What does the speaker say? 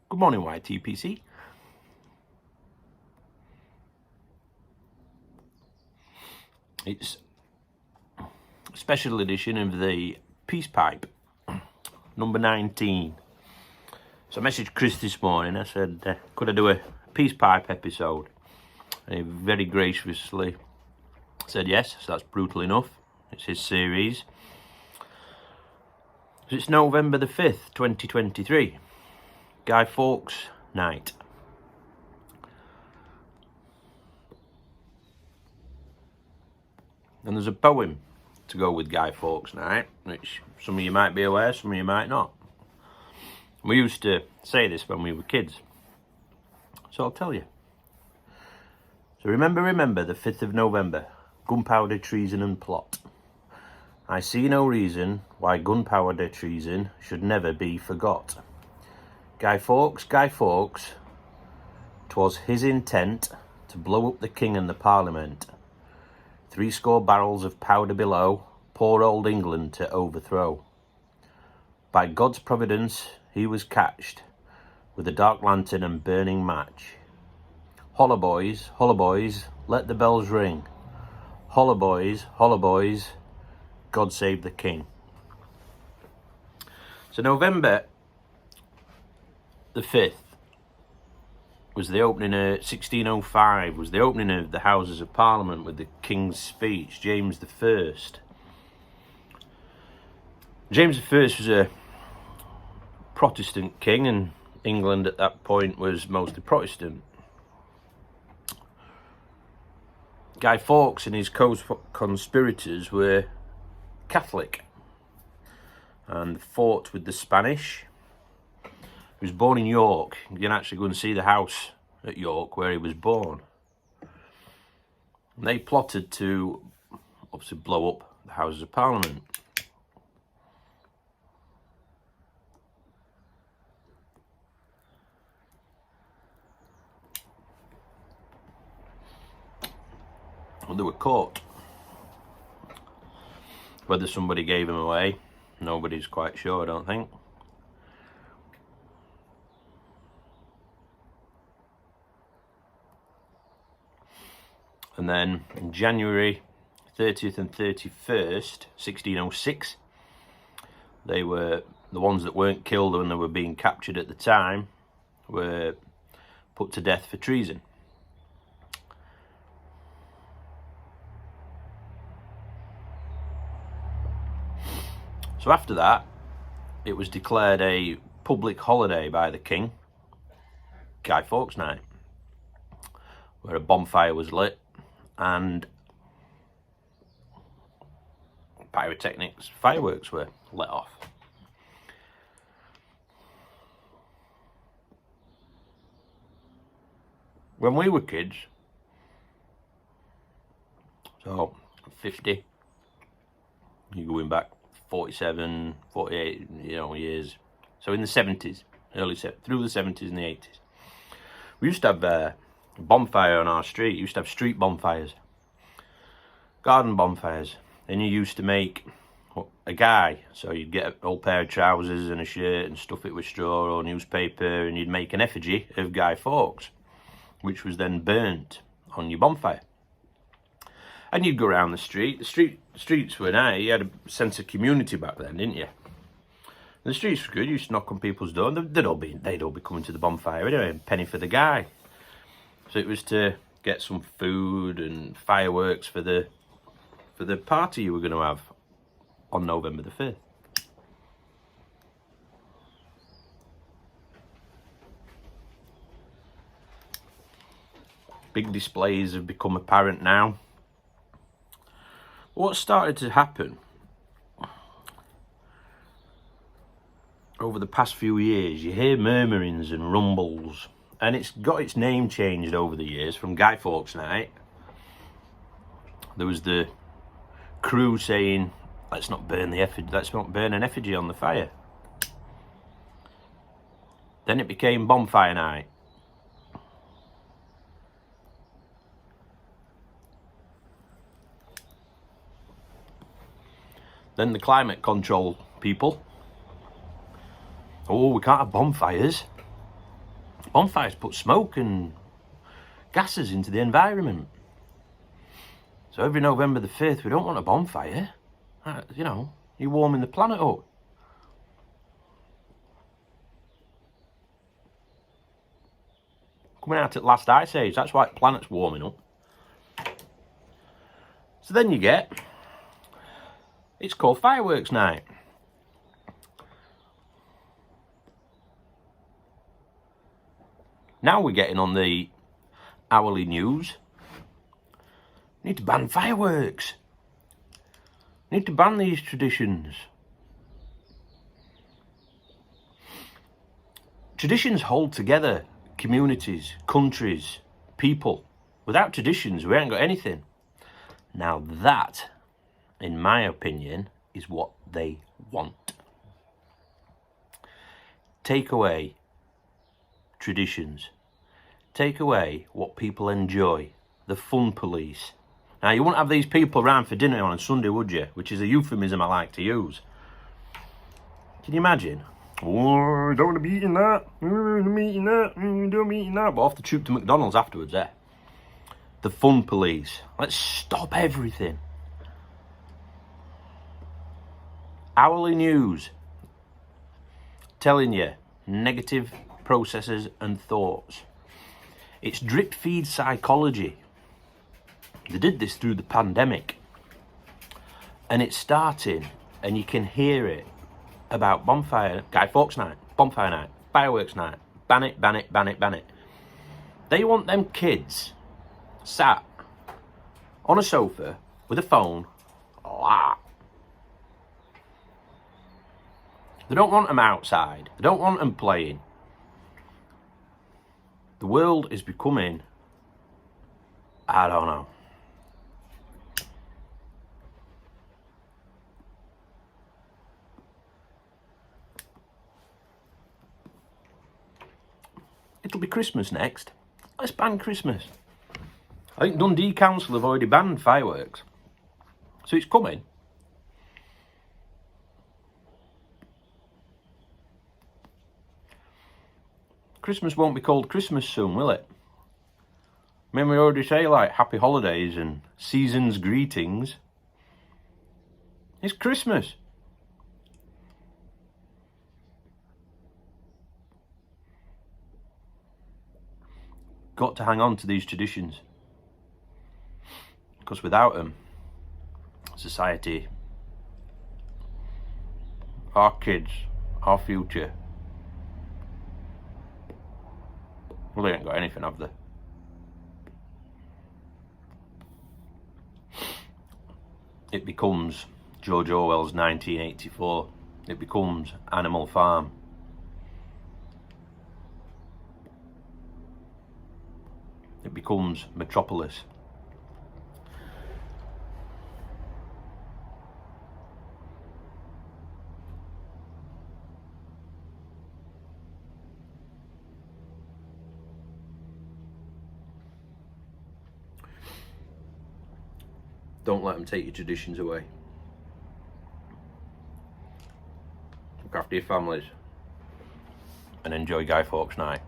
Good morning, YTPC. It's a special edition of the Peace Pipe, number 19. So I messaged Chris this morning. I said, could I do a Peace Pipe episode? And he very graciously said yes, so that's brutal enough. It's his series. It's November the 5th, 2023. Guy Fawkes night. And there's a poem to go with Guy Fawkes night, which some of you might be aware, some of you might not. We used to say this when we were kids, so I'll tell you. So remember the 5th of November, gunpowder treason and plot. I see no reason why gunpowder treason should never be forgot. Guy Fawkes, 'twas his intent to blow up the king and the parliament. 70 barrels of powder below, poor old England to overthrow. By God's providence he was catched, with a dark lantern and burning match. Holla boys, let the bells ring. Holla boys, God save the king. So November the 5th was the opening of 1605, was the opening of the Houses of Parliament with the King's speech, James I. James I was a Protestant king, and England at that point was mostly Protestant. Guy Fawkes and his co-conspirators were Catholic and fought with the Spanish. He was born in York. You can actually go and see the house at York where he was born. And they plotted to obviously blow up the Houses of Parliament. Well, they were caught. Whether somebody gave them away, nobody's quite sure, I don't think. And then in January 30th and 31st, 1606, they were, the ones that weren't killed when they were being captured at the time, were put to death for treason. So after that, it was declared a public holiday by the King, Guy Fawkes night, where a bonfire was lit and pyrotechnics, fireworks were let off. When we were kids, so 50, you're going back 47, 48, years. So in the 70s, through the 70s and the 80s, we used to have a bonfire on our street. You used to have street bonfires, garden bonfires. Then you used to make a guy. So you'd get an old pair of trousers and a shirt and stuff it with straw or newspaper, and you'd make an effigy of Guy Fawkes, which was then burnt on your bonfire. And you'd go around the street. The streets were nice. You had a sense of community back then, didn't you? And the streets were good. You used to knock on people's door, and they'd all be coming to the bonfire anyway. Penny for the guy. So it was to get some food and fireworks for the party you were going to have on November the 5th. Big displays have become apparent now. What started to happen over the past few years, you hear murmurings and rumbles, and it's got its name changed over the years from Guy Fawkes night. There was the crew saying, let's not burn an effigy on the fire. Then it became bonfire night. Then the climate control people, oh, we can't have bonfires. Bonfires put smoke and gases into the environment. So every November the 5th, we don't want a bonfire. You know, you're warming the planet up. Coming out at last ice age, that's why the planet's warming up. So then you get, it's called fireworks night. Now we're getting on the hourly news. Need to ban fireworks. Need to ban these traditions. Traditions hold together communities, countries, people. Without traditions, we ain't got anything. Now that, in my opinion, is what they want. Take away traditions. Take away what people enjoy. The fun police. Now, you wouldn't have these people around for dinner on a Sunday, would you? Which is a euphemism I like to use. Can you imagine? Oh, I don't want to be eating that. I'm eating that. Don't be eating that. But off the troop to McDonald's afterwards, eh? The fun police. Let's stop everything. Hourly news. Telling you negative processes and thoughts. It's drip feed psychology. They did this through the pandemic. And it's starting, and you can hear it, about Guy Fawkes night, bonfire night, fireworks night, ban it, ban it, ban it, ban it. They want them kids sat on a sofa with a phone. They don't want them outside. They don't want them playing. The world is becoming, I don't know. It'll be Christmas next. Let's ban Christmas. I think Dundee Council have already banned fireworks. So it's coming. Christmas won't be called Christmas soon, will it? I mean, we already say, like, happy holidays and season's greetings. It's Christmas. Got to hang on to these traditions. Because without them, society, our kids, our future, well, they ain't got anything, have they? It becomes George Orwell's 1984. It becomes Animal Farm. It becomes Metropolis. Don't let them take your traditions away. Look after your families and enjoy Guy Fawkes night.